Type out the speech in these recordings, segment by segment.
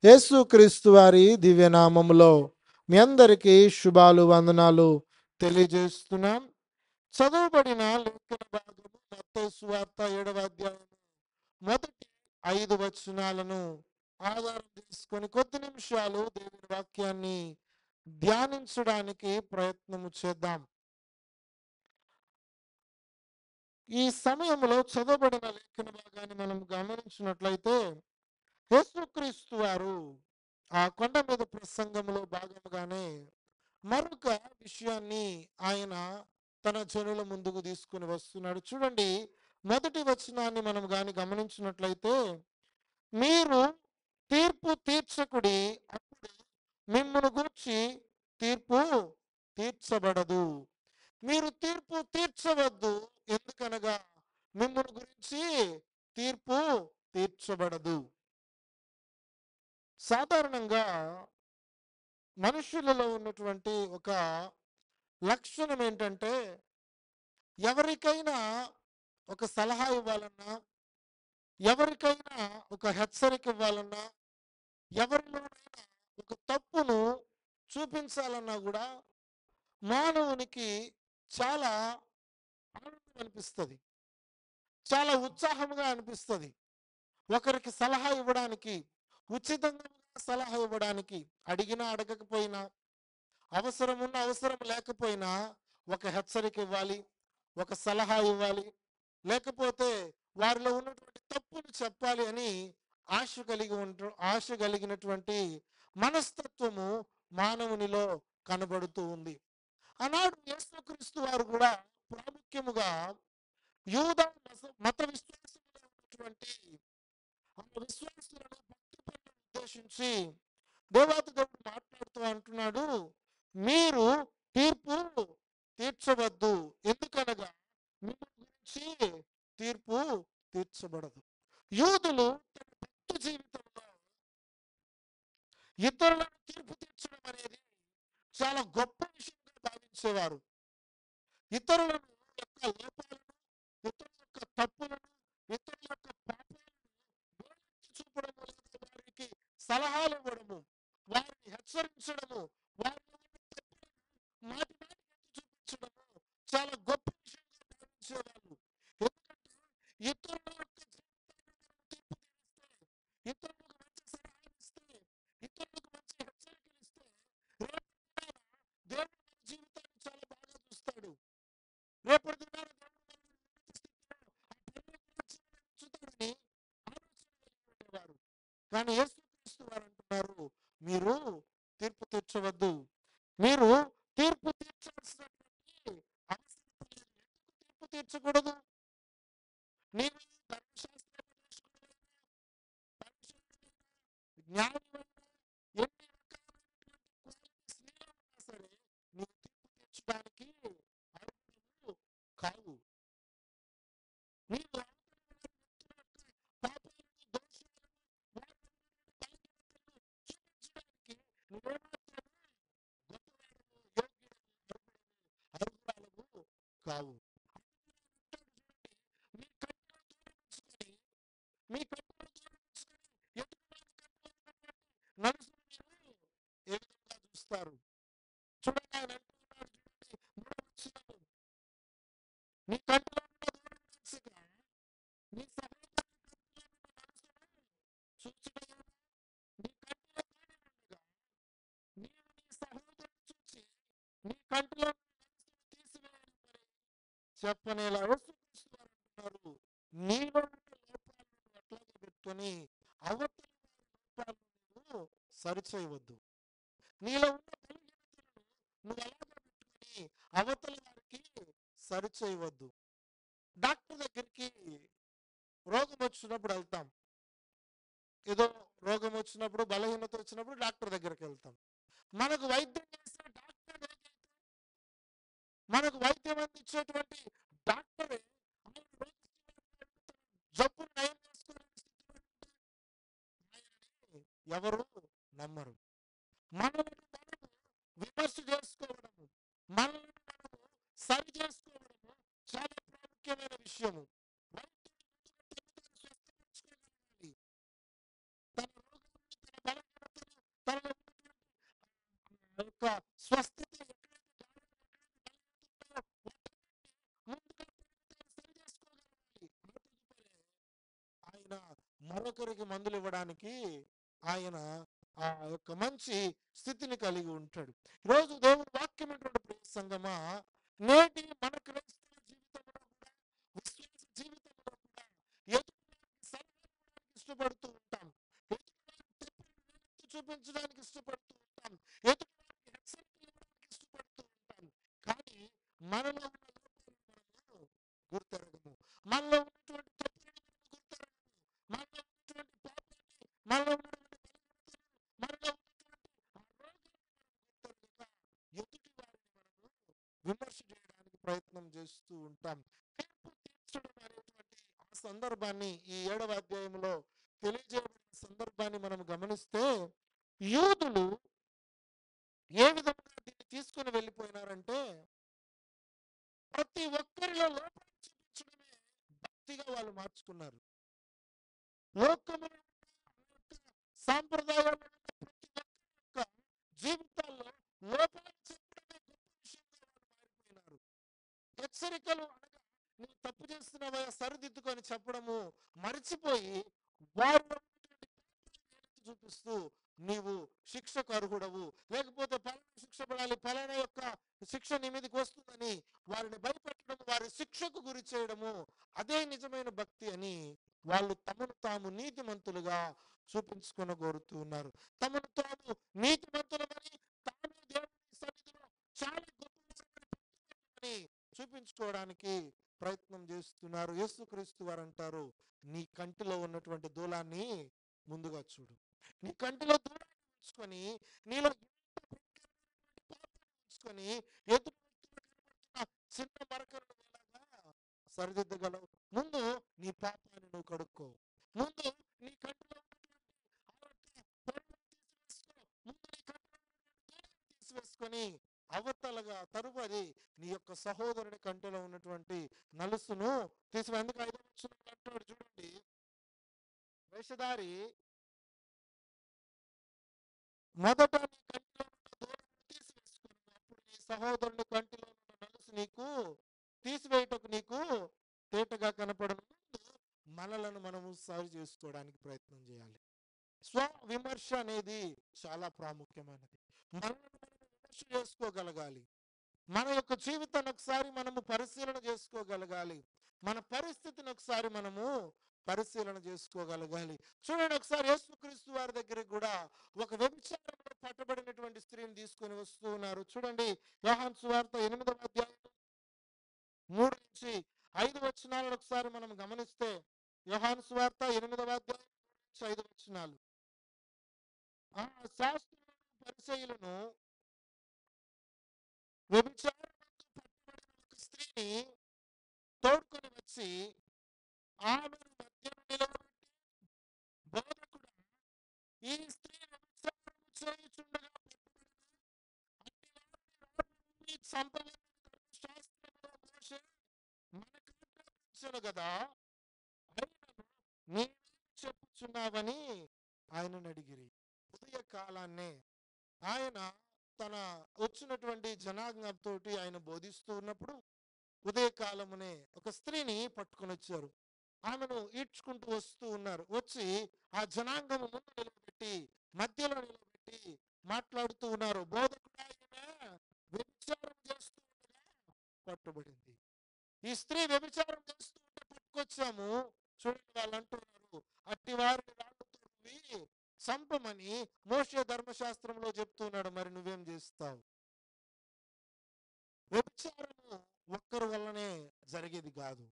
యేసుక్రీస్తు వారి దివ్యనామములో మీ అందరికీ శుభాలు వందనాలు తెలియజేస్తున్నాం. చదవబడిన లేఖన భాగము మత్తయి సువార్త 7వ అధ్యాయం మొదటి 5 వచనాలను ఆధారం తీసుకొని కొద్ది నిమిషాలు దేవుని వాక్యాన్ని ధ్యానించడానికి ప్రయత్నము చేద్దాం. ఈ సమయంలో చదవబడిన లేఖన భాగాన్ని మనం గమనించినట్లయితే యేసుక్రీస్తు వారు ఆ కొండ మీద ప్రసంగంలో భాగంగానే మరొక విషయాన్ని ఆయన తన జనుల ముందుకు తీసుకుని వస్తున్నాడు. చూడండి, మొదటి వచనాన్ని మనం గమనించినట్లయితే, మీరు తీర్పు తీర్చకుడి, అప్పుడు మిమ్మును గూర్చి తీర్పు తీర్చబడదు. మీరు తీర్పు తీర్చవద్దు, ఎందుకనగా మిమ్మును గురించి తీర్పు తీర్చబడదు. సాధారణంగా మనుషులలో ఉన్నటువంటి ఒక లక్షణం ఏంటంటే, ఎవరికైనా ఒక సలహా ఇవ్వాలన్నా, ఎవరికైనా ఒక హెచ్చరిక ఇవ్వాలన్నా, ఎవరిలోనైనా ఒక తప్పును చూపించాలన్నా కూడా మానవునికి చాలా ఆనందం అనిపిస్తుంది, చాలా ఉత్సాహంగా అనిపిస్తుంది. ఒకరికి సలహా ఇవ్వడానికి, ఉచితంగా సలహా ఇవ్వడానికి, అడిగినా అడగకపోయినా, అవసరం ఉన్న అవసరం లేకపోయినా ఒక హెచ్చరిక ఇవ్వాలి, ఒక సలహా ఇవ్వాలి, లేకపోతే వారిలో ఉన్నటువంటి తప్పును చెప్పాలి అని ఆశ కలిగినటువంటి మనస్తత్వము మానవునిలో కనబడుతూ ఉంది. ఆనాడు యేసుక్రీస్తు వారు కూడా ప్రాముఖ్యముగా యూదా మత విశ్వాసంలో ఉన్నటువంటి ఆ విశ్వాసులను భక్తులను ఉద్దేశించి దేవాది దేవుడు మాట్లాడుతూ అంటున్నాడు, మీరు తీర్పు తీర్చవద్దు, ఎందుకనగా మీ గురించి తీర్పు తీర్చబడదు. యూదులు తన భక్తి జీవితంలో ఇతరులను తీర్పు తీర్చడం అనేది చాలా గొప్ప విషయంగా భావించేవారు. ఇతరుల యొక్క లోపాలను, ఇతరుల యొక్క తప్పులను, ఇతరుల యొక్క పాపాలను వేలెత్తి చూపడము, లేదా వారికి సలహాలు ఇవ్వడము, వారిని హెచ్చరించడము, వారిలో ఉన్న తప్పులను మాటి మాటికి ఎత్తి చూపించడము చాలా గొప్ప విషయంగా భావించేవాళ్ళు. ఎందుకంటే ఇతరుల యొక్క జీవితాన్ని మనం తీర్పు తీరిస్తే, ఇతరులకు మంచి సలహాలు ఇస్తే, ఇతరులకు మంచి హెచ్చరికలు ఇస్తే, రేపటి దినాన దేవుడు మన జీవితాన్ని చాలా బాగా చూస్తాడు. రేపటి దినాన దేవుడు మనల్ని ఉన్నత స్థితిలో ఆ పరలోక రాజ్యంలో ఉంచుతాడని ఆలోచన కలిగి ఉండేవారు. కానీ యేసుక్రీస్తు వారు అంటున్నారు, మీరు తీర్పు తీర్చవద్దు, మీరు తీర్పు తీర్చాల్సినటువంటి అవసరం లేదు. ఎందుకు తీర్పు తీర్చకూడదు? నీవు ధర్మశాస్త్రోపదేశకుడైనా, పరిశుద్ధుడైనా, జ్ఞానివైనా, ఎన్ని రకాలైనటువంటి క్వాలిటీస్ నీలో ఉన్నా సరే నీవు తీర్పు తీర్చడానికి అర్హుడవు కావు. నీవు అవతలి వ్యక్తుల యొక్క పాపాలను, దోషాలను, వారిలో ఉన్నటువంటి బలహీనతలను చూపించడానికి నువ్వేమాత్రము గొప్పవాడవు, యోగ్యుడవు, అర్హురాలవు కావు. మీ కట్టును దూరం ఉంచుకొని, మీ కట్టును దూరం ఉంచుకొని ఎదుటివారి కట్టులో ఉన్నటువంటి నలుసును మీరు ఏ విధంగా చూస్తారు? చూడండి, ఆయన అంటున్నాడు, చూడండి 3వ వచనము, నీ కంటిలో ఉన్న దూరం ఉంచగా నీ సహోదరుని కంటిలో ఉన్న నలుసును చూచుటయేనా? నీ కంటిలో దూరం ఉండగా నీవు నీ సహోదరుని చూచి నీ కంటిలో ఉన్న నలుసును తీసివేయాలి మరి చెప్పనేలా. యేసుక్రీస్తు వారు అంటున్నారు, నీలో ఉన్న లోపాలను నువ్వు అట్లాగే పెట్టుకొని అవతలి వారి లోపాలను నువ్వు సరిచేయవద్దు. నీలో ఉన్న బలహీనతలను నువ్వు అలాగే పెట్టుకొని అవతలి వారికి సరిచేయవద్దు. డాక్టర్ దగ్గరికి రోగం వచ్చినప్పుడు వెళ్తాం, ఏదో రోగం వచ్చినప్పుడు, బలహీనత వచ్చినప్పుడు డాక్టర్ దగ్గరికి వెళ్తాం. మనకు వైద్యం చేసే డాక్టర్ ఏదైతే, మనకు వైద్యం అందించేటువంటి డాక్టరే ఆయన రోగిష్టి జబ్బును నయం చేసుకోలేని స్థితిలో ఉంటే ఆయనని ఎవరు నమ్మరు. మనల్ని మనము విమర్శ చేసుకోవడము, మనల్ని మనము సరి చేసుకోవడము చాలా ప్రాముఖ్యమైన విషయము. వైద్యుడు ముందుగా తను తాను స్వస్థపరచుకోగలగాలి. తన రోగం నుండి, తన బలహీనత యొక్క స్వస్థత ఎక్కడైతే ముందుగా సరి చేసుకోగలగాలి. ఆయన మరొకరికి మందులు ఇవ్వడానికి ఆయన ఆ యొక్క మంచి స్థితిని కలిగి ఉంటాడు. ఈరోజు దేవుని వాక్యం ప్రియ సంగమా, నేటి మన క్రైస్తవ జీవితంలో కూడా, విశ్వాస జీవితంలో కూడా ఎదుటి సలహా ఇష్టపడుతూ ఉంటాం, ఎదుటి చూపించడానికి ఇష్టపడుతూ ఉంటాం, ఎదుటి హెచ్చరికలు ఇవ్వడానికి ఇష్టపడుతూ ఉంటాం. కానీ మనలో ఉన్న లోపాలను మనము గుర్తెరగము, మనలో ఉన్నటువంటి తప్పులను గుర్తెరగము, మనలో ఉన్నటువంటి పాపాన్ని, మనలో ఉన్నటువంటి మనలో ఎదుటి వారిని మనము విమర్శ చేయడానికి ప్రయత్నం చేస్తూ ఉంటాం. తీర్పు తీర్చడం అనేటువంటి ఆ సందర్భాన్ని ఈ 7వ అధ్యాయంలో తెలియజేయబడిన సందర్భాన్ని మనం గమనిస్తే, యూదులు ఏ విధంగా దీన్ని తీసుకుని వెళ్ళిపోయినారంటే, ప్రతి ఒక్కరిలో లోపాన్ని చూపించడమే భక్తిగా వాళ్ళు మార్చుకున్నారు. లోకములో సాంప్రదాయాలు ప్రతి ఒక్కరి యొక్క జీవితాల్లో లోపాలు చెప్పడమే గొప్ప విషయంగా వాళ్ళు మారిపోయినారు. హెచ్చరికలు అనగా నువ్వు తప్పు చేస్తున్నావా సరిదిద్దుకొని చెప్పడము మరిచిపోయి, వారిలో చూపిస్తూ నీవు శిక్షకు అర్హుడవు, లేకపోతే పలానా శిక్ష పడాలి, పలానా యొక్క శిక్ష నీ మీదకి వస్తుందని వారిని భయపెట్టడం, వారి శిక్షకు గురి చేయడము, అదే నిజమైన భక్తి అని వాళ్ళు తమను తాము నీతిమంతులుగా చూపించుకొని కోరుతూ ఉన్నారు. తమను తాము నీతిమంతులమని, తాము దేవుని సన్నిధిలో చాలా గొప్పని చూపించుకోవడానికి ప్రయత్నం చేస్తున్నారు. యేసుక్రీస్తు వారు అంటారు, నీ కంటిలో ఉన్నటువంటి దూలాన్ని ముందుగా చూడు. నీ కంటిలో దూలాన్ని ఉంచుకొని, నీలో ఉంచుకొని ఎదురు చిన్న మరకలను ఎలాగా సరిదిద్దగలవు? ముందు నీ పాపాన్ని నువ్వు కడుక్కో. ముందు నీ కంటిలో తీసివేసుకొని అవతలగా తరువారి నీ యొక్క సహోదరుని కంటిలో ఉన్నటువంటి నలుసును తీసివే. ఎందుకు 5వ వచనంలో అంటాడు చూడండి, వేషధారి మొదట నీ కంటిలో ఉన్న దూరం తీసివేసుకుని, అప్పుడు నీ సహోదరుని కంటిలో ఉన్న నలుసు నీకు తీసివేయటకు నీకు తేటగా కనపడను. మనలను మనము సరి చేసుకోవడానికి ప్రయత్నం చేయాలి. స్వ విమర్శ అనేది చాలా ప్రాముఖ్యమైనది. మనల్ని మనం విమర్శ చేసుకోగలగాలి. మన యొక్క జీవితాన్ని ఒకసారి మనము పరిశీలన చేసుకోగలగాలి. మన పరిస్థితిని ఒకసారి మనము పరిశీలన చేసుకోగలగాలి. చూడండి, ఒకసారి యేసుక్రీస్తు వారి దగ్గరికి కూడా ఒక వ్యభిచారంలో పట్టబడినటువంటి స్త్రీని తీసుకొని వస్తూ ఉన్నారు. చూడండి, యోహాను సువార్త 8వ అధ్యాయం 3 నుంచి 5 వచనాలను ఒకసారి మనం గమనిస్తే, యోహాను సువార్త 8వ అధ్యాయం 5 వచనాలు. ఆ శాస్త్రులను పరిసయ్యులను వ్యభిచారమందు పట్టబడిన ఒక స్త్రీని తోడుకొని వచ్చి ఆమెను మధ్యన నిలబెట్టి, బోధకుడా, ఈ స్త్రీ వ్యభిచారము చేయుచుండగా పట్టబడిన అట్టి వారిని చంపవలెనని ధర్మశాస్త్రములో మోషే మనకు ఆజ్ఞాపించెను కదా, అయినను నీవేమి చెప్పుచున్నావని ఆయనను అడిగిరి. ఉదయ కాలాన్నే ఆయన తన వచ్చినటువంటి జనాంగంతోటి ఆయన బోధిస్తూ ఉన్నప్పుడు ఉదయకాలమునే ఒక స్త్రీని పట్టుకొని వచ్చారు. ఆమెను ఈడ్చుకుంటూ వస్తూ ఉన్నారు. వచ్చి ఆ జనాంగము ముందు నిలబెట్టి, మధ్యలో నిలబెట్టి మాట్లాడుతూ ఉన్నారు. బోధకుడా, ఈమె వ్యభిచారం చేస్తూ ఉండగా పట్టుబడింది. ఈ స్త్రీ వ్యభిచారం చేస్తూ ఉంటే పట్టుకొచ్చాము. చూడండి, వాళ్ళు అంటున్నారు, అట్టి వారిని రాళ్ళతో రువ్వి చంపమని మోషే ధర్మశాస్త్రంలో చెప్తున్నాడు. మరి నువ్వేం చేస్తావు? వ్యభిచారము ఒక్కరి వల్లనే జరిగేది కాదు.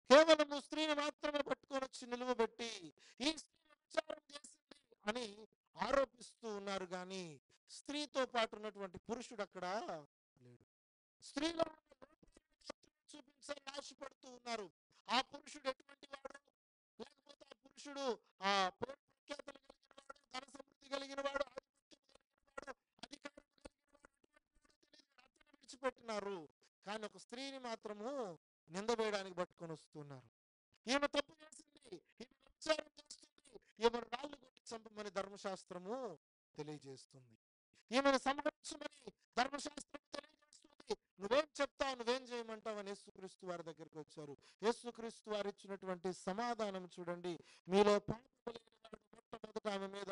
కేవలం స్త్రీని మాత్రమే పట్టుకొని వచ్చి నిలువబెట్టి ఈ స్త్రీ వ్యభిచారం చేసింది అని ఆరోపిస్తూ ఉన్నారు. కానీ స్త్రీతో పాటు ఉన్నటువంటి పురుషుడు అక్కడ లేడు. స్త్రీలో చూపించాలని ఆశపడుతూ ఉన్నారు. ఆ పురుషుడు ఎటువంటి వాడు? లేకపోతే ఆ పురుషుడు ఆ పేరు ప్రఖ్యాతలు కలిగిన వాడు, ధన సమృద్ధి కలిగిన వాడు, ఆధిపత్యం కలిగిన వాడు, అధికారం కలిగిన వాడు, అతను విడిచిపెట్టినారు. కానీ ఒక స్త్రీని మాత్రము నింద వేయడానికి పట్టుకొని వస్తున్నారు. ఈమె తప్పు చేసింది, ఈమె వ్యభిచారం చేస్తుంది, ఈమె రాళ్ళు కొట్టి చంపమని ధర్మశాస్త్రము తెలియజేస్తుంది. ఈమెను సంహరించమని ధర్మశాస్త్రం తెలియజేస్తుంది. నువ్వేం చెప్తావు, నువ్వేం చేయమంటావు అని యేసుక్రీస్తు వారి దగ్గరికి వచ్చారు. యేసుక్రీస్తు వారు ఇచ్చినటువంటి సమాధానం చూడండి. మీలో పాపము లేని వాడు మొట్టమొదట ఆమె మీద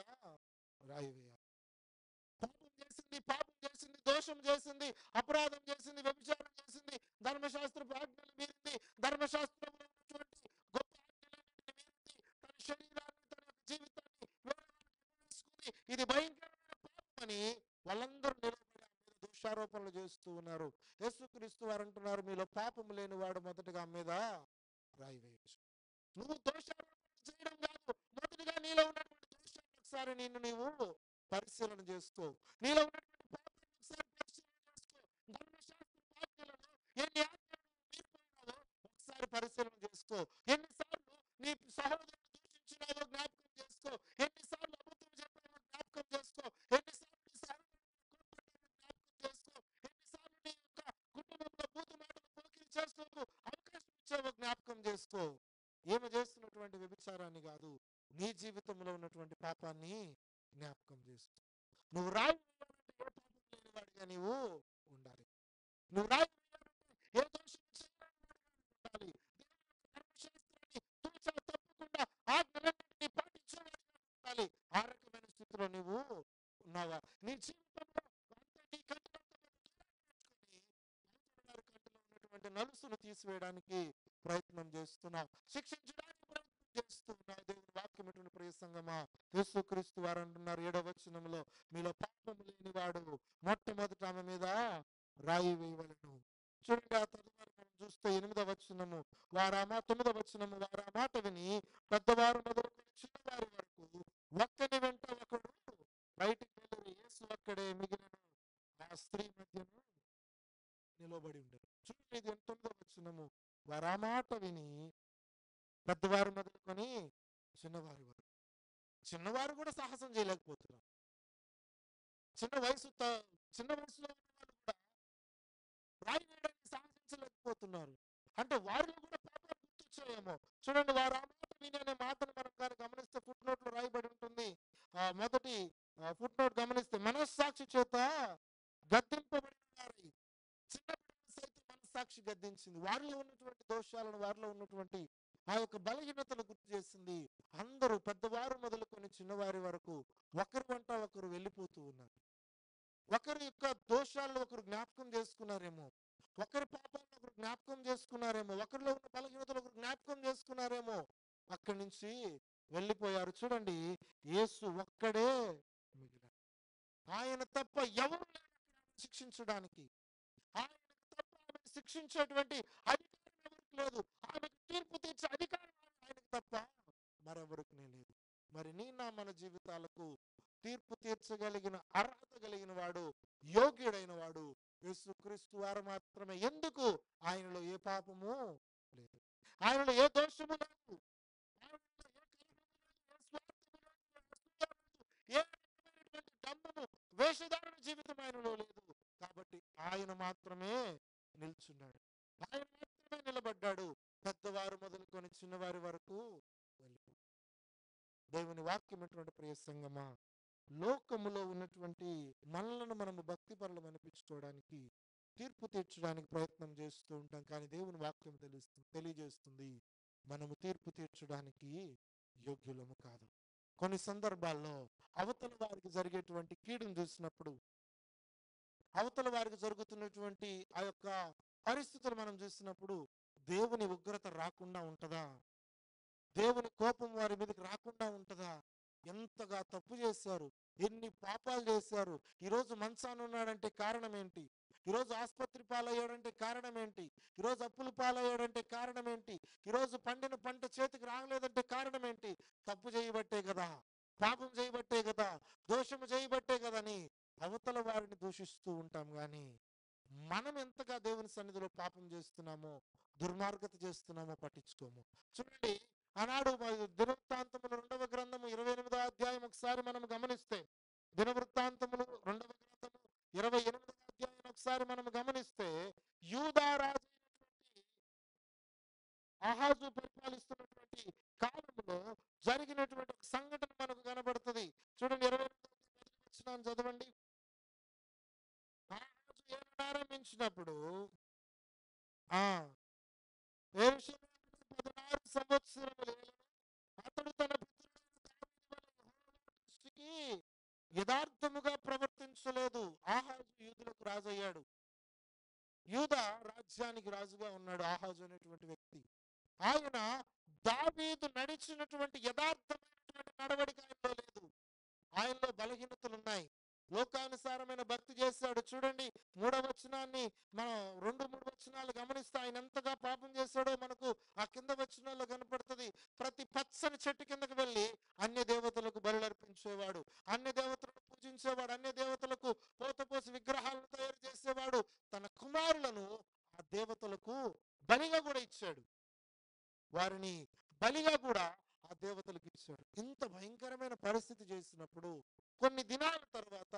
రాయి వేయాలి. పాపం చేసింది, దోషం చేసింది, అపరాధం చేసింది, వ్యభిచారం చేసింది, ధర్మశాస్త్రపు ఆజ్ఞలు మీరింది, ధర్మశాస్త్రంలో ఉన్నటువంటి గొప్ప ఆజ్ఞలన్నిటిని మీరింది, తన శరీరాన్ని, తన యొక్క జీవితాన్ని వేసుకుంది. ఇది భయంకరమైన పాపం అని వాళ్ళందరూ నిలబడి ఆమె మీద దోషారోపణలు చేస్తూ ఉన్నారు. యేసుక్రీస్తు వారు అంటున్నారు, మీలో పాపము లేని వాడు మొదటగా ఆమె మీద రాయి వేయచ్చు. నువ్వు దోషారోపణ చేయడం కాదు, మొదటిగా నీలో ఉన్నటువంటి దోషాన్ని ఒకసారి నీవు పరిశీలన చేసుకో. నీలో ఉన్నటువంటి పాపాన్ని ఒకసారి పరిశీలన చేసుకో. ధర్మశాస్త్ర ఆజ్ఞలను ఎన్ని ఆజ్ఞలు మీరిపోయినావో ఒకసారి పరిశీలన చేసుకో. ఎన్నిసార్లు నీ సహోదరుని దూషించినావో జ్ఞాపకం చేసుకో. ఎన్నిసార్లు అబద్ధం చెప్పావో జ్ఞాపకం చేసుకో. ఎన్నిసార్లు నీ సహోదరుని కోల్పోయావో జ్ఞాపకం చేసుకో. ఎన్నిసార్లు నీ యొక్క కుటుంబంలో బూతు మాటలు పోకిరి చేస్తూ అవకాశం ఇచ్చావో జ్ఞాపకం చేసుకో. ఏమి చేస్తున్నటువంటి వ్యభిచారాన్ని కాదు, నీ జీవితంలో ఉన్నటువంటి పాపాన్ని జ్ఞాపకం చేసుకో. నువ్వు రాయి వేయాలంటే ఏ పాపం లేని వాడిగా నీవు ఉండాలి. నువ్వు రాయి వేయాలంటే ఏ దోషం చేయని వాడిగా ఉండాలి. ధర్మశాస్త్రాన్ని తూచా తప్పకుండా ఆజ్ఞలన్నింటినీ పాటించేవాడిగా ఉండాలి. ఆ రకమైన స్థితిలో నువ్వు ఉన్నావా? నీ జీవితంలో నీ కంటిలో ఉన్నటువంటి నలుసును తీసివేయడానికి ప్రయత్నం చేస్తున్నావు, శిక్షించడానికి ప్రయత్నం చేస్తున్నావు. దేవుని వాక్యం ఎటువంటి ప్రియ సంగమా, యేసుక్రీస్తు వారు అంటున్నారు 7వ వచనంలో, మీలో పాపము లేని వాడు మొట్టమొదట ఆమె మీద రాయి వేయవలెను. చూడండి, ఆ తదుపరి మనం చూస్తే 8వ వచనము, 9వ వచనము, వారు ఆ మాట విని పెద్దవారు మొదలుకొని చిన్నవారి వరకు ఒక్కని వెంట ఒకడు బయటికి వెళ్ళి యేసు అక్కడే మిగిలిన ఆ స్త్రీ మధ్యను నిలబడి ఉండరు. చూడండి, ఇది 9వ వచనము, వారు ఆ మాట విని పెద్దవారు మొదలుకొని చిన్నవారి వరకు. చిన్నవారు కూడా సాహసం చేయలేకపోతున్నారు. చిన్న వయసులో ఉన్న వాళ్ళు కూడా రాయి వేయడానికి సాహసించలేకపోతున్నారు. అంటే వారిలో కూడా పాపాలు గుర్తొచ్చాయేమో. చూడండి, వారు ఆ మాట విని అనే మాటను మనం కానీ గమనిస్తే ఫుట్ నోట్ లో రాయబడి ఉంటుంది. మొదటి ఫుట్ నోట్ గమనిస్తే, మనస్సాక్షి చేత గద్దింపబడిన వారి, చిన్న బిడ్డలను సైతం మనస్సాక్షి గద్దించింది. వారిలో ఉన్నటువంటి దోషాలను, వారిలో ఉన్నటువంటి ఆ యొక్క బలహీనతను గుర్తు చేసింది. అందరూ పెద్దవారు మొదలుకొని చిన్నవారి వరకు ఒకరి వంట ఒకరు వెళ్ళిపోతూ ఉన్నారు. ఒకరి యొక్క దోషాలను ఒకరు జ్ఞాపకం చేసుకున్నారేమో, ఒకరి పాపాలను ఒకరు జ్ఞాపకం చేసుకున్నారేమో, ఒకరిలో ఉన్న బలహీనతలు ఒకరు జ్ఞాపకం చేసుకున్నారేమో, అక్కడి నుంచి వెళ్ళిపోయారు. చూడండి, యేసు ఒక్కడే మిగిలాడు. ఆయన తప్ప ఎవరు లేరు శిక్షించడానికి. ఆయనకు తప్ప ఆమెను శిక్షించేటువంటి అధికారం ఎవరికి లేదు. ఆమెకు తీర్పు తీర్చే అధికారం ఆయనకు తప్ప మరెవరికి లేదు. మరి నీ నా మన జీవితాలకు తీర్పు తీర్చగలిగిన అర్హత కలిగిన వాడు, యోగ్యుడైన వాడు యేసుక్రీస్తు వారు మాత్రమే. ఎందుకు? ఆయనలో ఏ పాపము లేదు, ఆయనలో ఏ దోషము లేదు, ఆయనలో ఏ కలహము లేదు, ఏ స్వార్థము లేదు, ఏ రకమైనటువంటి డంబము, వేషధారణ జీవితం ఆయనలో లేదు. కాబట్టి ఆయన మాత్రమే నిల్చున్నాడు, ఆయన మాత్రమే నిలబడ్డాడు. పెద్దవారు మొదలుకొని చిన్నవారి వరకు వెళ్ళిపోయాడు. దేవుని వాక్యం ఎటువంటి ప్రియ సంగమా, లోకములో ఉన్నటువంటి మనలను మనము భక్తి పరులు అనిపించుకోవడానికి, తీర్పు తీర్చడానికి ప్రయత్నం చేస్తూ ఉంటాం. కానీ దేవుని వాక్యం తెలియజేస్తుంది, మనము తీర్పు తీర్చడానికి యోగ్యులము కాదు. కొన్ని సందర్భాల్లో అవతల వారికి జరిగేటువంటి కీడును చూసినప్పుడు, అవతల వారికి జరుగుతున్నటువంటి ఆ యొక్క పరిస్థితులు మనం చూసినప్పుడు దేవుని ఉగ్రత రాకుండా ఉంటుందా? దేవుని కోపం వారి మీదకి రాకుండా ఉంటుందా? ఎంతగా తప్పు చేశారు, ఎన్ని పాపాలు చేశారు. ఈరోజు మంచాన ఉన్నాడంటే కారణం ఏంటి? ఈరోజు ఆసుపత్రి పాలయ్యాడంటే కారణం ఏంటి? ఈరోజు అప్పులు పాలయ్యాడంటే కారణం ఏంటి? ఈరోజు పండిన పంట చేతికి రాగలేదంటే కారణం ఏంటి? తప్పు చేయబట్టే కదా, పాపం చేయబట్టే కదా, దోషము చేయబట్టే కదని అవతల వారిని దూషిస్తూ ఉంటాం. కానీ మనం ఎంతగా దేవుని సన్నిధిలో పాపం చేస్తున్నామో, దుర్మార్గత చేస్తున్నామో పట్టించుకోము. చూడండి, ఆనాడు దినవృత్తాంతములు 2వ గ్రంథము 28వ అధ్యాయం ఒకసారి మనం గమనిస్తే, దినవృత్తాంతములు 2వ గ్రంథము 28వ అధ్యాయం ఒకసారి మనం గమనిస్తే, యూదా రాజు ఆహాజు పరిపాలిస్తున్నటువంటి కాలంలో జరిగినటువంటి ఒక సంఘటన మనకు కనబడుతుంది. చూడండి, 28వ వచనాన్ని చదవండి. పరిపాలించినప్పుడు ఆ యెరూషలేములో 16 సంవత్సరములు అతడు తన పితరులైన దావీదు వలె యెహోవా దృష్టికి యథార్థముగా ప్రవర్తించలేదు. ఆహాజు యూదులకు రాజయ్యాడు. యూదా రాజ్యానికి రాజుగా ఉన్నాడు ఆహాజు అనేటువంటి వ్యక్తి. ఆయన దావీదు నడిచినటువంటి యథార్థమైనటువంటి నడవడిక ఆయనలో లేదు. ఆయనలో బలహీనతలు ఉన్నాయి. లోకానుసారమైన భక్తి చేశాడు. చూడండి 3వ వచనాన్ని మనం 2-3 వచనాలు గమనిస్తే ఆయన ఎంతగా పాపం చేశాడో మనకు ఆ కింద వచనాల్లో కనపడుతుంది. ప్రతి పచ్చని చెట్టు కిందకి వెళ్ళి అన్య దేవతలకు బలులర్పించేవాడు, అన్య దేవతలను పూజించేవాడు, అన్య దేవతలకు పోతపోసి విగ్రహాలను తయారు చేసేవాడు. తన కుమారులను ఆ దేవతలకు బలిగా కూడా ఇచ్చాడు. వారిని బలిగా కూడా ఆ దేవతలకు ఇచ్చాడు. ఇంత భయంకరమైన పరిస్థితి చేసినప్పుడు కొన్ని దినాల తర్వాత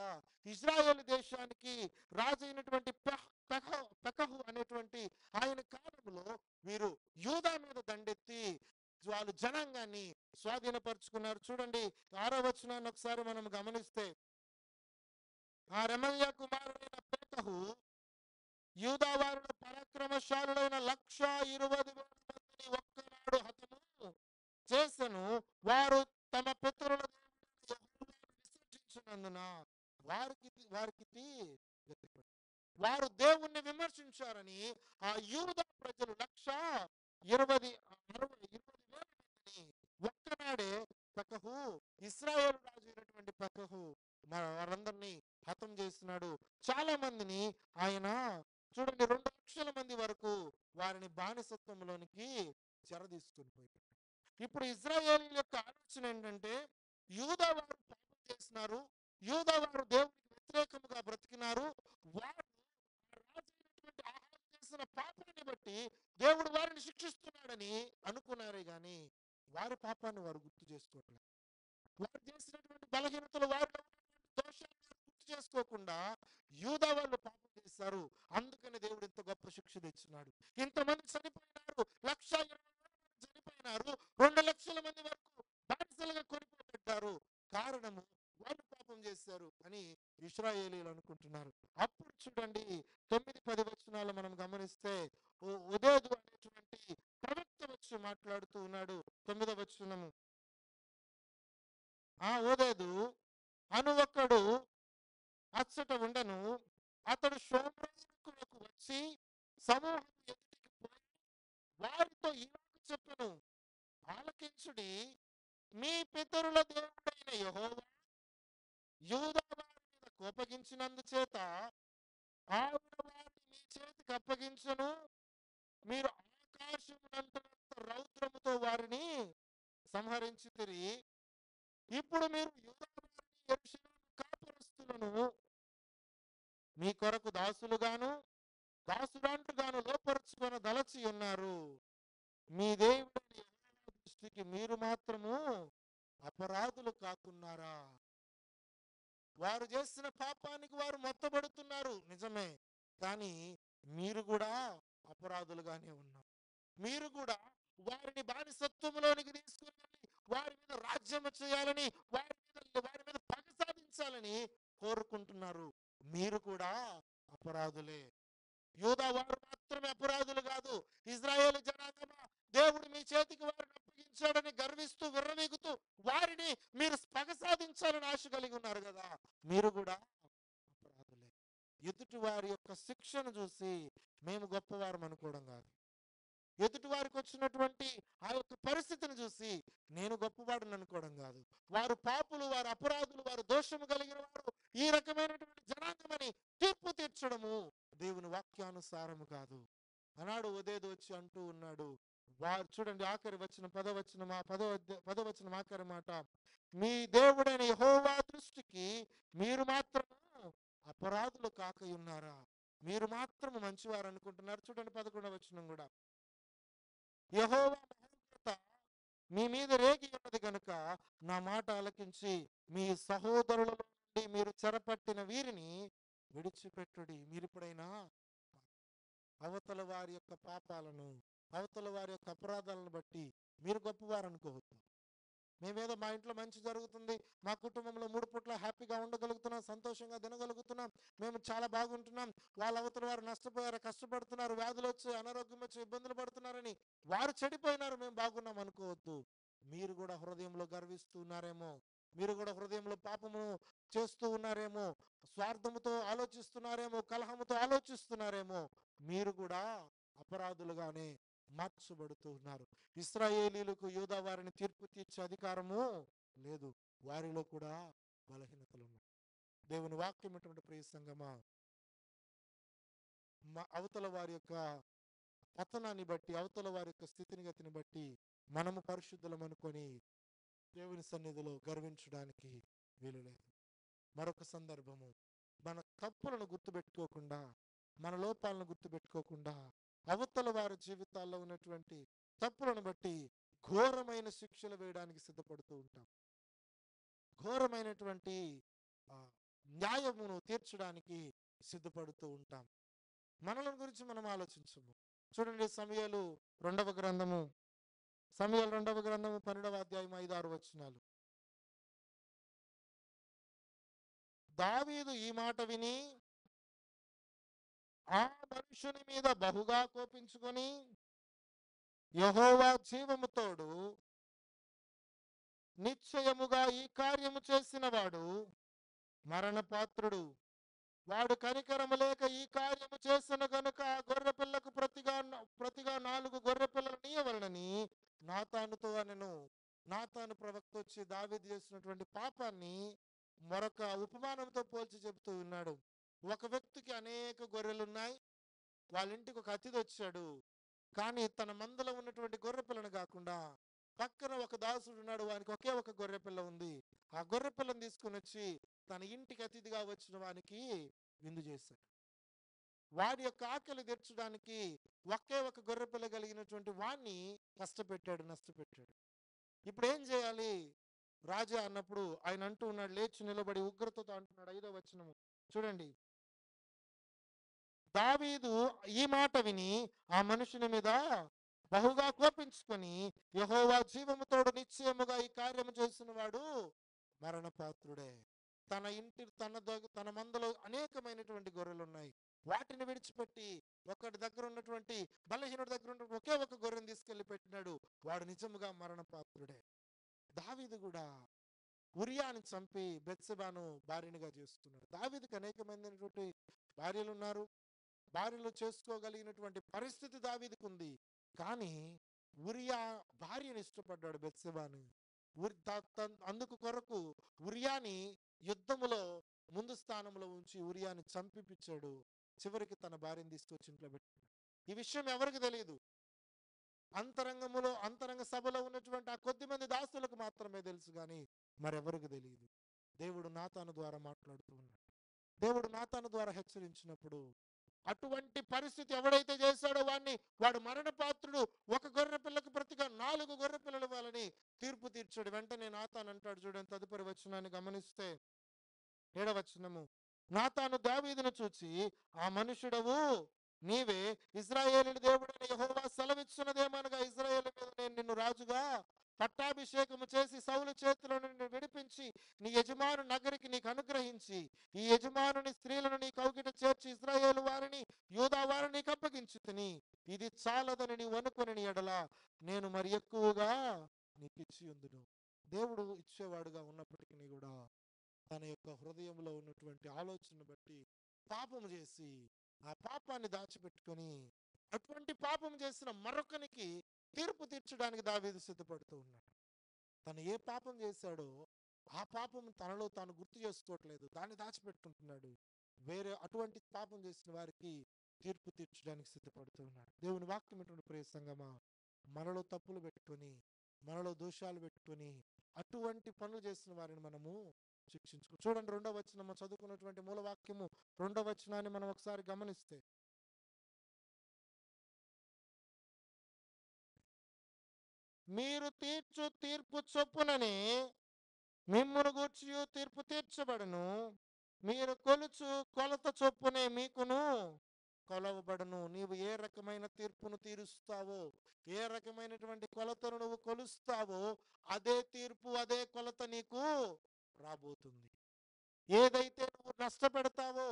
ఇజ్రాయేల్ దేశానికి రాజు అయినటువంటి పెకహు అనేటువంటి ఆయన కాలంలో వీరు యూదా మీద దండెత్తి వాళ్ళు జనాంగాన్ని స్వాధీనపరుచుకున్నారు. చూడండి 6వ వచనాన్ని ఒకసారి మనం గమనిస్తే, ఆ రెమల్యా కుమారుడైన పెకహు యూదా వారుల పరాక్రమశాలుడైన 120,000 మందిని ఒక్కనాడు హతము చేసెను. వారు తమ పితరుల విసర్జించినందున వారు దేవుణ్ణి విమర్శించారని ఆ యూదా ప్రజలు 120,000 మందిని ఒక్కనాడే పెకహు, ఇశ్రాయేలు రాజు అయినటువంటి పెకహు వారందరినీ హతం చేస్తున్నాడు. చాలా మందిని ఆయన చూడండి 2 లక్షల మంది వరకు వారిని బానిసత్వంలోనికి చెరదీసుకొని పోయాడు. ఇప్పుడు ఇజ్రాయేలీయుల యొక్క ఆలోచన ఏంటంటే, యూదా వారు పాపం చేస్తున్నారు, యూదా వారు దేవునికి వ్యతిరేకంగా బ్రతికినారు, వారు రాజైనటువంటి ఆహాబు చేసిన పాపాన్ని బట్టి దేవుడు వారిని శిక్షిస్తున్నాడని అనుకున్నారే గాని వారి పాపాన్ని వారు గుర్తు చేసుకోవట్లేదు. వారు చేసినటువంటి బలహీనతలు, వారిలో దోషాన్ని గుర్తు చేసుకోకుండా యూదా వాళ్ళు పాపం చేశారు. అందుకని దేవుడు ఇంత గొప్ప శిక్ష తెచ్చినాడు. ఇంతమంది చనిపోయినారు, 120,000 చనిపోయినారు, 2 లక్షల మంది వరకు బానిసలుగా కొనిపోబడ్డారు. కారణము వాళ్ళు పాపం చేశారు అని ఇశ్రాయేలీయులు అనుకుంటున్నారు. అప్పుడు చూడండి 9-10 వచనాలు మనం గమనిస్తే ఓదేదు అనేటువంటి ప్రవక్త వచ్చి మాట్లాడుతూ ఉన్నాడు. 9వ వచనము, ఓదేదు అను ఒకడు అచ్చట ఉండను. అతడు షోమ్రోనుకు వచ్చి సమూహం ఎదుటికి పోయి వారితో ఇలాగ చెప్పెను, ఆలకించుడి, మీ పితరుల దేవుడైన యెహోవా యూదా వారి మీద కోపగించినందుచేత ఆయన వారిని మీ చేతికి అప్పగించును. మీరు ఆకాశమునంతరంత రౌద్రముతో వారిని సంహరించితిరి. ఇప్పుడు మీరు యూదా వారిని యెరూషలేము కాపురస్తులను మీ కొరకు దాసులుగాను దాసురాండ్రుగాను లోపరుచుకొని దలచి ఉన్నారు. మీ దేవుడైన యెహోవా దృష్టికి మీరు మాత్రము అపరాధులు కాకున్నారా? వారు చేసిన పాపానికి వారు మొత్తబడుతున్నారు నిజమే, కానీ మీరు కూడా అపరాధులుగానే ఉన్నారు. మీరు కూడా వారిని బానిసత్వంలోనికి తీసుకుని వారి మీద రాజ్యం చేయాలని, వారి మీద పగ సాధించాలని కోరుకుంటున్నారు. మీరు కూడా అపరాధులే. యూదా వారు మాత్రమే అపరాధులు కాదు. ఇజ్రాయేలు జనాంగమా, దేవుడు మీ చేతికి వారిని అప్పగించాడని గర్విస్తూ విర్రవీగుతూ వారిని మీరు పగ సాధించాలని ఆశ కలిగి ఉన్నారు కదా, మీరు కూడా అపరాధులే. ఎదుటి వారి యొక్క శిక్షను చూసి మేము గొప్పవారం అనుకోవడం కాదు. ఎదుటి వారికి వచ్చినటువంటి ఆ యొక్క పరిస్థితిని చూసి నేను గొప్పవాడిని అనుకోవడం కాదు. వారు పాపులు, వారు అపరాధులు, వారు దోషము కలిగిన వారు, ఈ రకమైనటువంటి జనాంగమని తీర్పు తీర్చడము దేవుని వాక్యానుసారము కాదు అన్నాడు. ఓదేదు వచ్చి అంటూ ఉన్నాడు. వారు చూడండి ఆఖరి వచ్చిన పదవచనం ఆఖరి మాట, మీ దేవుడైన యెహోవా దృష్టికి మీరు మాత్రము అపరాధులు కాక ఉన్నారా? మీరు మాత్రము మంచివారు అనుకుంటున్నారు. చూడండి 11వ వచనం కూడా, యెహోవా మహోగ్రత మీ మీద రేగి ఉన్నది కనుక నా మాట ఆలకించి మీ సహోదరుల నుండి మీరు చెరపట్టిన వీరిని విడిచిపెట్టుడి. మీరు ఇప్పుడైనా అవతల వారి యొక్క పాపాలను, అవతల వారి యొక్క అపరాధాలను బట్టి మీరు గొప్పవారు అనుకోవద్దు. మేమేదో మా ఇంట్లో మంచి జరుగుతుంది, మా కుటుంబంలో 3 పూట్ల హ్యాపీగా ఉండగలుగుతున్నాం, సంతోషంగా తినగలుగుతున్నాం, మేము చాలా బాగుంటున్నాం, వాళ్ళ అవతల వారు నష్టపోయారు, కష్టపడుతున్నారు, వ్యాధులు వచ్చి అనారోగ్యం వచ్చి ఇబ్బందులు పడుతున్నారని వారు చెడిపోయినారు, మేము బాగున్నాం అనుకోవద్దు. మీరు కూడా హృదయంలో గర్విస్తున్నారేమో, మీరు కూడా హృదయంలో పాపము చేస్తూ ఉన్నారేమో, స్వార్థముతో ఆలోచిస్తున్నారేమో, కలహముతో ఆలోచిస్తున్నారేమో, మీరు కూడా అపరాధులుగానే మార్చబడుతూ ఉన్నారు. ఇశ్రాయేలీలకు యూదా వారిని తీర్పు తీర్చే అధికారము లేదు, వారిలో కూడా బలహీనతలు ఉన్నాయి. దేవుని వాక్యం ఎటువంటి ప్రియ సంగమా, అవతల వారి యొక్క పతనాన్ని బట్టి, అవతల వారి యొక్క స్థితిని గతిని బట్టి మనము పరిశుద్ధులం అనుకొని దేవుని సన్నిధిలో గర్వించడానికి వీలులేదు. మరొక సందర్భము, మన తప్పులను గుర్తుపెట్టుకోకుండా, మన లోపాలను గుర్తుపెట్టుకోకుండా అవతల వారి జీవితాల్లో ఉన్నటువంటి తప్పులను బట్టి ఘోరమైన శిక్షలు వేయడానికి సిద్ధపడుతూ ఉంటాం. ఘోరమైనటువంటి న్యాయమును తీర్చడానికి సిద్ధపడుతూ ఉంటాం. మనల గురించి మనం ఆలోచించము. చూడండి, సమూయేలు రెండవ గ్రంథము 12వ అధ్యాయం 5-6 వచనాలు. దావీదు ఈ మాట విని ఆ మనుషుని మీద బహుగా కోపించుకొని, యెహోవా జీవము తోడు, నిశ్చయముగా ఈ కార్యము చేసిన వాడు మరణపాత్రుడు, వాడు కనికరము లేక ఈ కార్యము చేసిన గనుక ఆ గొర్రె పిల్లకు ప్రతిగా 4 గొర్రె పిల్లలు నీయవలనని నాతానుతో అనెను. నాతాను ప్రవక్త వచ్చి దావీదు చేసినటువంటి పాపాన్ని మరొక ఉపమానంతో పోల్చి చెబుతూ ఉన్నాడు. ఒక వ్యక్తికి అనేక గొర్రెలు ఉన్నాయి, వాళ్ళ ఇంటికి ఒక అతిథి వచ్చాడు. కానీ తన మందలో ఉన్నటువంటి గొర్రె పిల్లను కాకుండా పక్కన ఒక దాసుడు ఉన్నాడు, వానికి ఒకే ఒక గొర్రె పిల్ల ఉంది. ఆ గొర్రె పిల్లను తీసుకుని వచ్చి తన ఇంటికి అతిథిగా వచ్చిన వానికి విందు చేశాడు. వాడి యొక్క ఆకలి తీర్చడానికి ఒకే ఒక గొర్రె పిల్ల కలిగినటువంటి వాణ్ణి కష్టపెట్టాడు, నష్టపెట్టాడు. ఇప్పుడు ఏం చేయాలి రాజా అన్నప్పుడు ఆయన అంటూ ఉన్నాడు, లేచి నిలబడి ఉగ్రతతో అంటున్నాడు. 5వ వచనము చూడండి. దావీదు ఈ మాట విని ఆ మనుషుని మీద బహుగా కోపించుకొని, యెహోవా జీవము తోడు నిశ్చయముగా ఈ కార్యము చేసిన వాడు మరణపాత్రుడే. తన మందలో అనేకమైనటువంటి గొర్రెలు ఉన్నాయి, వాటిని విడిచిపెట్టి ఒకటి దగ్గర ఉన్నటువంటి బలహీనుడి దగ్గర ఉన్నటువంటి ఒకే ఒక గొర్రెను తీసుకెళ్లి పెట్టినాడు, వాడు నిజముగా మరణపాత్రుడే. దావీదు కూడా ఉరియాని చంపి బెత్షెబాను భార్యనిగా చేసుకున్నాడు. దావీదుకి అనేకమైనటువంటి భార్యలు ఉన్నారు, భార్యలు చేసుకోగలిగినటువంటి పరిస్థితి దావీదుకు ఉంది. కానీ ఉరియా భార్యను ఇష్టపడ్డాడు, బెత్షెబాను. అందుకు కొరకు ఉరియాని యుద్ధములో ముందు స్థానంలో ఉంచి ఉరియాని చంపిపించాడు. చివరికి తన భార్యను తీసుకొచ్చి ఇంట్లో పెట్టాడు. ఈ విషయం ఎవరికి తెలియదు, అంతరంగ సభలో ఉన్నటువంటి ఆ కొద్ది మంది దాసులకు మాత్రమే తెలుసు, కానీ మరెవరికి తెలియదు. దేవుడు నాతాను ద్వారా మాట్లాడుతూ ఉన్నాడు. దేవుడు నాతాను ద్వారా హెచ్చరించినప్పుడు అటువంటి పరిస్థితి ఎవడైతే చేశాడో వాడు మరణపాత్రుడు. ఒక గొర్రె పిల్లకు ప్రతిగా 4 గొర్రె పిల్లలు ఇవ్వాలని తీర్పు తీర్చాడు. వెంటనే నాతాను అంటాడు, చూడండి తదుపరి వచనాన్ని గమనిస్తే 7వ వచనము. నాతాను దావీదును చూచి, ఆ మనుషుడవు నీవే, ఇశ్రాయేలు దేవుడైన యెహోవా సెలవిచ్చినదేమనగా, ఇశ్రాయేలు మీద నేను నిన్ను రాజుగా పట్టాభిషేకము చేసి సౌలు చేతిలో నుండి విడిపించి నీ యజమాను నగరికి నీకు అనుగ్రహించి ఈ యజమానుని స్త్రీలను నీ కౌగిట చేర్చి ఇశ్రాయేలు వారిని యూదా వారిని నీకు అప్పగించుతిని. ఇది చాలదని నీవు అనుకుని ఎడల నేను మరి ఎక్కువగా నీకు ఇచ్చి ఉందును. దేవుడు ఇచ్చేవాడుగా ఉన్నప్పటికీ కూడా తన యొక్క హృదయంలో ఉన్నటువంటి ఆలోచనను బట్టి పాపం చేసి ఆ పాపాన్ని దాచిపెట్టుకొని అటువంటి పాపం చేసిన మరొకనికి తీర్పు తీర్చడానికి దావీదు సిద్ధపడుతూ ఉన్నాడు. తను ఏ పాపం చేశాడో ఆ పాపం తనలో తాను గుర్తు చేసుకోవట్లేదు, దాన్ని దాచిపెట్టుకుంటున్నాడు. అటువంటి పాపం చేసిన వారికి తీర్పు తీర్చడానికి సిద్ధపడుతూ ఉన్నాడు. దేవుని వాక్యం ఎటువంటి ప్రియ సంగమా, మనలో తప్పులు పెట్టుకొని, మనలో దోషాలు పెట్టుకొని అటువంటి పనులు చేసిన వారిని మనము శిక్షించుకో. చూడండి 2వ వచనం చదువుకున్నటువంటి మూలవాక్యము 2వ వచనాన్ని మనం ఒకసారి గమనిస్తే, మీరు తీర్చు తీర్పు చొప్పుననే మిమ్మును గూర్చి తీర్పు తీర్చబడును, మీరు కొలుచు కొలత చొప్పునే మీకును కొలవబడను. నీవు ఏ రకమైన తీర్పును తీరుస్తావో, ఏ రకమైనటువంటి కొలతను నువ్వు కొలుస్తావో, అదే తీర్పు, అదే కొలత నీకు రాబోతుంది. ఏదైతే నువ్వు నష్టపెడతావో,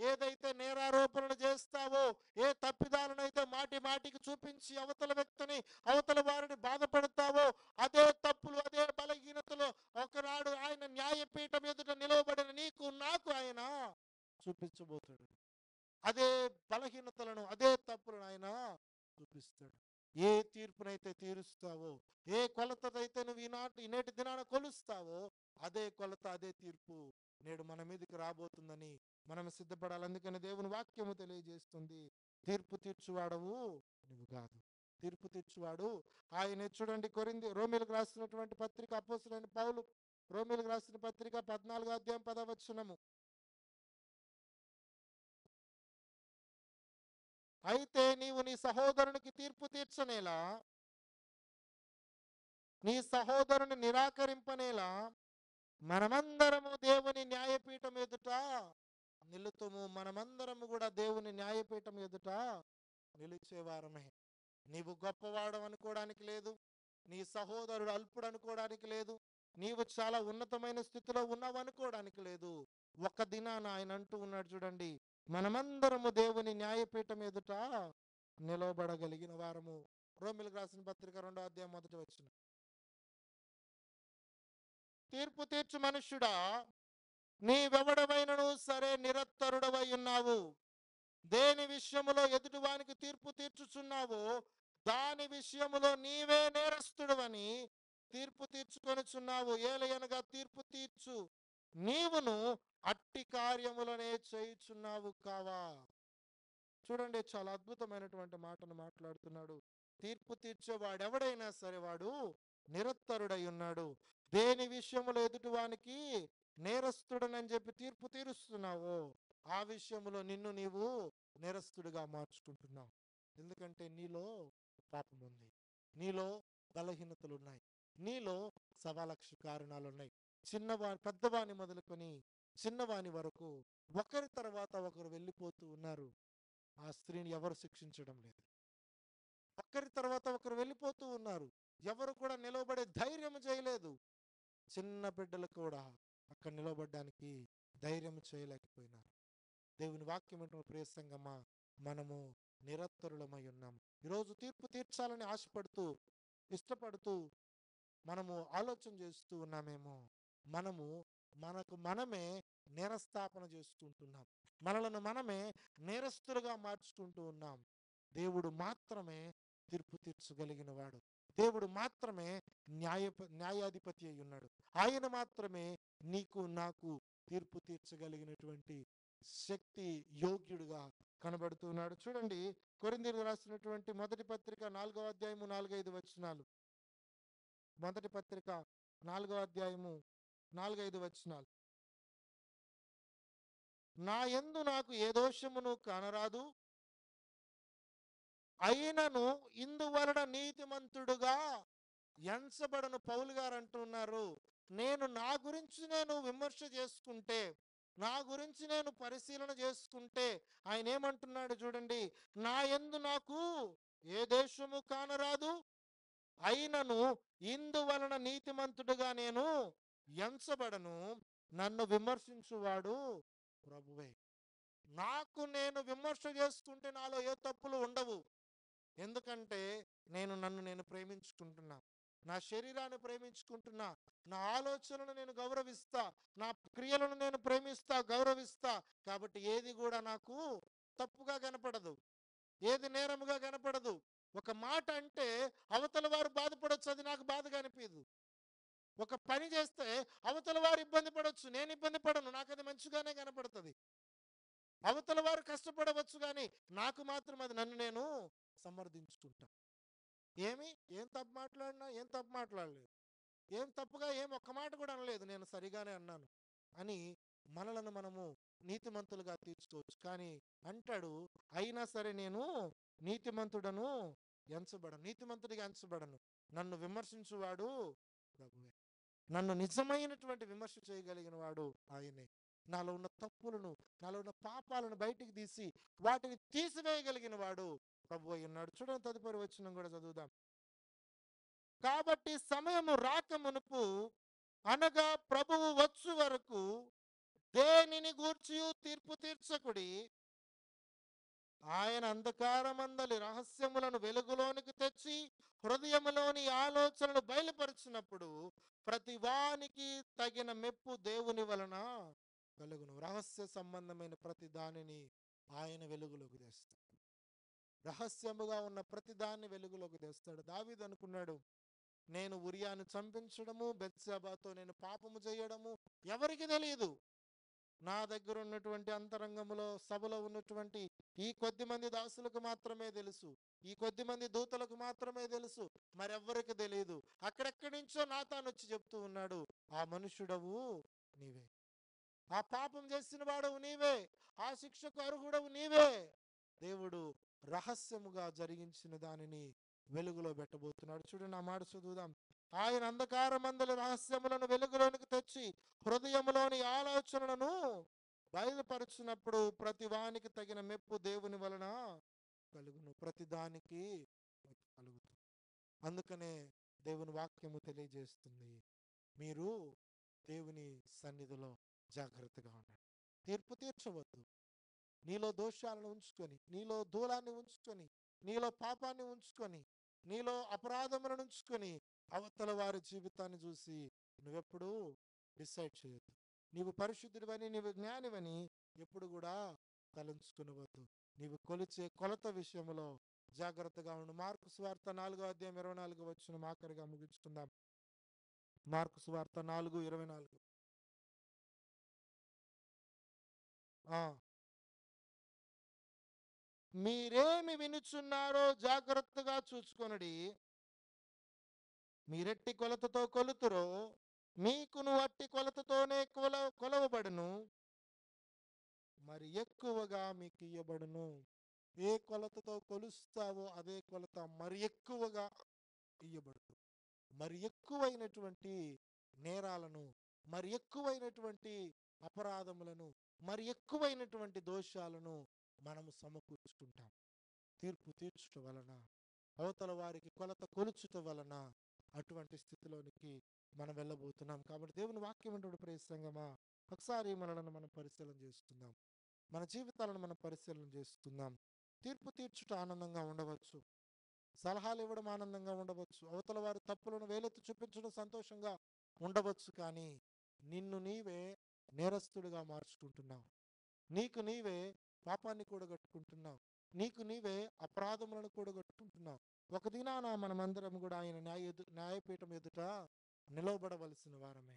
ఏదైతే నేరారోపణలు చేస్తావో, ఏ తప్పిదాలనైతే మాటి మాటికి చూపించి అవతల వ్యక్తిని, అవతల వారిని బాధపడతావో, అదే తప్పులు, అదే బలహీనతలు ఒకనాడు ఆయన న్యాయపీఠం ఎదుట నిలవబడిన నీకు నాకు ఆయన చూపించబోతాడు. అదే బలహీనతలను, అదే తప్పులను ఆయన చూపిస్తాడు. ఏ తీర్పునైతే తీరుస్తావో, ఏ కొలతనైతే నువ్వు నేటి దినాన కొలుస్తావో, అదే కొలత, అదే తీర్పు నేడు మన మీదకి రాబోతుందని మనం సిద్ధపడాలి. అందుకని దేవుని వాక్యము తెలియజేస్తుంది, తీర్పు తీర్చువాడవు నువ్వు కాదు, తీర్పు తీర్చువాడు ఆయన. చూడండి, రోమీలకు రాసినటువంటి పత్రిక, అపోస్తలుడైన పౌలు రోమీలకు రాసిన పత్రిక 14వ అధ్యాయం 10వ వచనము. అయితే నీవు నీ సహోదరునికి తీర్పు తీర్చనేలా, నీ సహోదరుని నిరాకరింపనేలా మనమందరము దేవుని న్యాయపీఠం ఎదుట నిలుతుము. మనమందరము కూడా దేవుని న్యాయపీఠం ఎదుట నిలిచేవారమే. నీవు గొప్పవాడు అనుకోవడానికి లేదు, నీ సహోదరుడు అల్పుడు అనుకోవడానికి లేదు, నీవు చాలా ఉన్నతమైన స్థితిలో ఉన్నావు అనుకోవడానికి లేదు. ఒక దినాన ఆయన అంటూ ఉన్నాడు చూడండి, మనమందరము దేవుని న్యాయపీఠం ఎదుట నిలవబడగలిగిన వారము. రోమిలకు రాసిన పత్రిక 2వ అధ్యాయం 1వ వచనం. తీర్పు తీర్చు మనుష్యుడా, నీవెవడవైనను సరే నిరత్తరుడవై ఉన్నావు. దేని విషయములో ఎదుటివానికి తీర్పు తీర్చుచున్నావో దాని విషయములో నీవే నేరస్తుడవని తీర్పు తీర్చుకొనుచున్నావు. ఏలయనగా తీర్పు తీర్చు నీవును అట్టి కార్యములనే చేయుచున్నావు కావా. చూడండి, చాలా అద్భుతమైనటువంటి మాటను మాట్లాడుతున్నాడు. తీర్పు తీర్చేవాడెవడైనా సరే వాడు నిరత్తరుడై ఉన్నాడు. దేని విషయములో ఎదుటివానికి నేరస్తుడనని చెప్పి తీర్పు తీరుస్తున్నావో ఆ విషయంలో నిన్ను నీవు నేరస్తుడిగా మార్చుకుంటున్నావు. ఎందుకంటే నీలో పాపం ఉంది, నీలో బలహీనతలు ఉన్నాయి, నీలో సవాలక్ష కారణాలు ఉన్నాయి. పెద్దవాని మొదలుకొని చిన్నవాని వరకు ఒకరి తర్వాత ఒకరు వెళ్ళిపోతూ ఉన్నారు. ఆ స్త్రీని ఎవరు శిక్షించడం లేదు. ఒకరి తర్వాత ఒకరు వెళ్ళిపోతూ ఉన్నారు. ఎవరు కూడా నిలవబడే ధైర్యం చేయలేదు. చిన్న బిడ్డలు కూడా అక్కడ నిలవబడడానికి ధైర్యం చేయలేకపోయినారు. దేవుని వాక్యం ఏంటో ప్రియ సంగమా, మనము నిరత్తరులమై ఉన్నాము. ఈరోజు తీర్పు తీర్చాలని ఆశపడుతూ, ఇష్టపడుతూ మనము ఆలోచన చేస్తూ ఉన్నామేమో. మనకు మనమే నేరస్థాపన చేసుకుంటున్నాం, మనలను మనమే నేరస్తులుగా మార్చుకుంటూ ఉన్నాం. దేవుడు మాత్రమే తీర్పు తీర్చగలిగిన వాడు. దేవుడు మాత్రమే న్యాయాధిపతి అయి ఉన్నాడు. ఆయన మాత్రమే నీకు నాకు తీర్పు తీర్చగలిగినటువంటి శక్తి యోగ్యుడుగా కనబడుతున్నాడు. చూడండి, కొరింథీయులకు రాసినటువంటి మొదటి పత్రిక 4వ అధ్యాయము 4-5 వచనాలు. మొదటి పత్రిక 4వ అధ్యాయము 4-5 వచనాలు. నా యందు నాకు ఏ దోషమును కానరాదు, అయినను ఇందువలన నీతిమంతుడుగా ఎంచబడను. పౌలు గారు అంటున్నారు, నా గురించి నేను విమర్శ చేసుకుంటే, నా గురించి నేను పరిశీలన చేసుకుంటే, ఆయన ఏమంటున్నాడు చూడండి, నా యందు నాకు ఏ దోషము కానరాదు, అయినను ఇందువలన నీతిమంతుడుగా నేను ఎంచబడను. నన్ను విమర్శించువాడు ప్రభువే. నేను విమర్శ చేసుకుంటే నాలో ఏ తప్పులు ఉండవు. ఎందుకంటే నన్ను నేను ప్రేమించుకుంటున్నా, నా శరీరాన్ని ప్రేమించుకుంటున్నా, నా ఆలోచనలను నేను గౌరవిస్తా, నా క్రియలను నేను ప్రేమిస్తా, గౌరవిస్తా. కాబట్టి ఏది కూడా నాకు తప్పుగా కనపడదు, ఏది నేరముగా కనపడదు. ఒక మాట అంటే అవతల వారు బాధపడొచ్చు, అది నాకు బాధగా అనిపించదు. ఒక పని చేస్తే అవతల వారు ఇబ్బంది పడవచ్చు, నేను ఇబ్బంది పడను, నాకు అది మంచిగానే కనపడుతుంది. అవతల వారు కష్టపడవచ్చు, కానీ నాకు మాత్రం అది నన్ను నేను సమర్థించుకుంటా. ఏం తప్పు మాట్లాడినా, ఏం తప్పు మాట్లాడలేదు, ఏం తప్పుగా ఒక్క మాట కూడా అనలేదు, నేను సరిగానే అన్నాను అని మనలను మనము నీతిమంతులుగా తీర్చుకోవచ్చు. కానీ అంటాడు, అయినా సరే నేను నీతిమంతుడిగా ఎంచబడను. నన్ను విమర్శించువాడు ప్రభువే. నన్ను నిజమైనటువంటి విమర్శ చేయగలిగిన వాడు ఆయనే. నాలో ఉన్న తప్పులను, నాలో ఉన్న పాపాలను బయటికి తీసి వాటిని తీసివేయగలిగిన వాడు ప్రభు అయి ఉన్నాడు. చూడండి, తదుపరి వచనం కూడా చదువుదాం. కాబట్టి సమయము రాక మునుపు, అనగా ప్రభువు వచ్చు వరకు దేనిని గూర్చియు తీర్పు తీర్చకుడి. ఆయన అంధకారమందలి రహస్యములను వెలుగులోనికి తెచ్చి హృదయములోని ఆలోచనలు బయలుపరిచినప్పుడు ప్రతి వానికి తగిన మెప్పు దేవుని వలన కలుగును. రహస్య సంబంధమైన ప్రతి దానిని ఆయన వెలుగులోకి తెస్తాడు. రహస్యముగా ఉన్న ప్రతి దాన్ని వెలుగులోకి తెస్తాడు. దావీదు అనుకున్నాడు, నేను ఉరియాను చంపించడము, బెత్షెబాతో నేను పాపము చేయడము ఎవరికి తెలియదు. నా దగ్గర ఉన్నటువంటి అంతరంగములో సభలో ఉన్నటువంటి ఈ కొద్ది మంది దాసులకు మాత్రమే తెలుసు, ఈ కొద్ది మంది దూతలకు మాత్రమే తెలుసు, మరెవ్వరికి తెలియదు. అక్కడెక్కడి నుంచో నాతాను వచ్చి చెప్తూ ఉన్నాడు, ఆ మనుషుడవు నీవే, ఆ పాపం చేసిన వాడవు నీవే, ఆ శిక్షకు అర్హుడవు నీవే. దేవుడు రహస్యముగా జరిగించిన దానిని వెలుగులో పెట్టబోతున్నాడు. చూడండి, ఆ మాట చదువుదాం. ఆయన అంధకారమందలి రహస్యములను వెలుగులోనికి తెచ్చి హృదయములోని ఆలోచనలను బయలుపరచినప్పుడు ప్రతి వానికి తగిన మెప్పు దేవుని వలన కలుగును. ప్రతి దానికి మెప్పు కలుగుతుంది. అందుకనే దేవుని వాక్యము తెలియజేస్తుంది, మీరు దేవుని సన్నిధిలో జాగ్రత్తగా ఉండండి. తీర్పు తీర్చవద్దు. నీలో దోషాలను ఉంచుకొని, నీలో దూలాన్ని ఉంచుకొని, నీలో పాపాన్ని ఉంచుకొని, నీలో అపరాధములను ఉంచుకొని అవతల వారి జీవితాన్ని చూసి నువ్వెప్పుడు డిసైడ్ చేయొద్దు. నీవు పరిశుద్ధుడివని, నీవు జ్ఞానివని ఎప్పుడు కూడా తలంచుకునవద్దు. నీవు కొలిచే కొలత విషయంలో జాగ్రత్తగా ఉండు. మార్కు సువార్త 4:24 ఆఖరిగా ముగించుకుందాం. మార్కు సువార్త 4:24. మీరేమి వినుచున్నారో జాగ్రత్తగా చూసుకొనుడి. మీరెట్టి కొలతతో కొలుతురో మీకును అట్టి కొలతతోనే కొలవబడును, మరి ఎక్కువగా మీకు ఇయ్యబడును. ఏ కొలతతో కొలుస్తావో అదే కొలత మరి ఎక్కువగా ఇయ్యబడుతుంది. మరి ఎక్కువైనటువంటి నేరాలను, మరి ఎక్కువైనటువంటి అపరాధములను, మరి ఎక్కువైనటువంటి దోషాలను మనము సమకూర్చుకుంటాం. తీర్పు తీర్చుట వలన, అవతల వారికి కొలత కొలుచుట వలన అటువంటి స్థితిలోనికి మనం వెళ్ళబోతున్నాం. కాబట్టి దేవుని వాక్యం ఏంటో ప్రియ సంగమా, ఒకసారి మనలను మనం పరిశీలన చేసుకుందాం. మన జీవితాలను మనం పరిశీలన చేసుకుందాం. తీర్పు తీర్చుట ఆనందంగా ఉండవచ్చు, సలహాలు ఇవ్వడం ఆనందంగా ఉండవచ్చు, అవతల వారి తప్పులను వేలెత్తి చూపించడం సంతోషంగా ఉండవచ్చు. కానీ నిన్ను నీవే నేరస్తుడిగా మార్చుకుంటున్నావు. నీకు నీవే పాపాన్ని కూడగట్టుకుంటున్నావు. నీకు నీవే అపరాధములను కూడగట్టుకుంటున్నావు. ఒక దినాన మనమందరం కూడా ఆయన న్యాయపీఠం ఎదుట నిలవబడవలసిన వారమే.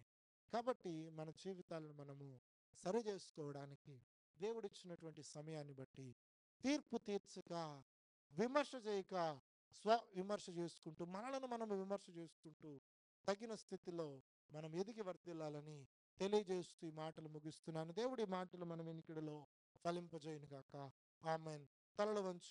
కాబట్టి మన జీవితాలను మనము సరి చేసుకోవడానికి దేవుడిచ్చినటువంటి సమయాన్ని బట్టి తీర్పు తీర్చక, విమర్శ చేయక, స్వ విమర్శ చేసుకుంటూ, మనలను మనము విమర్శ చేసుకుంటూ తగిన స్థితిలో మనం ఎదిగి వర్తిల్లాలని తెలియజేస్తూ ఈ మాటలు ముగిస్తున్నాను. దేవుడి మాటలు మనం వెనుకడిలో ఫలింపజేయును గాక. ఆమేన్. తలలు వంచి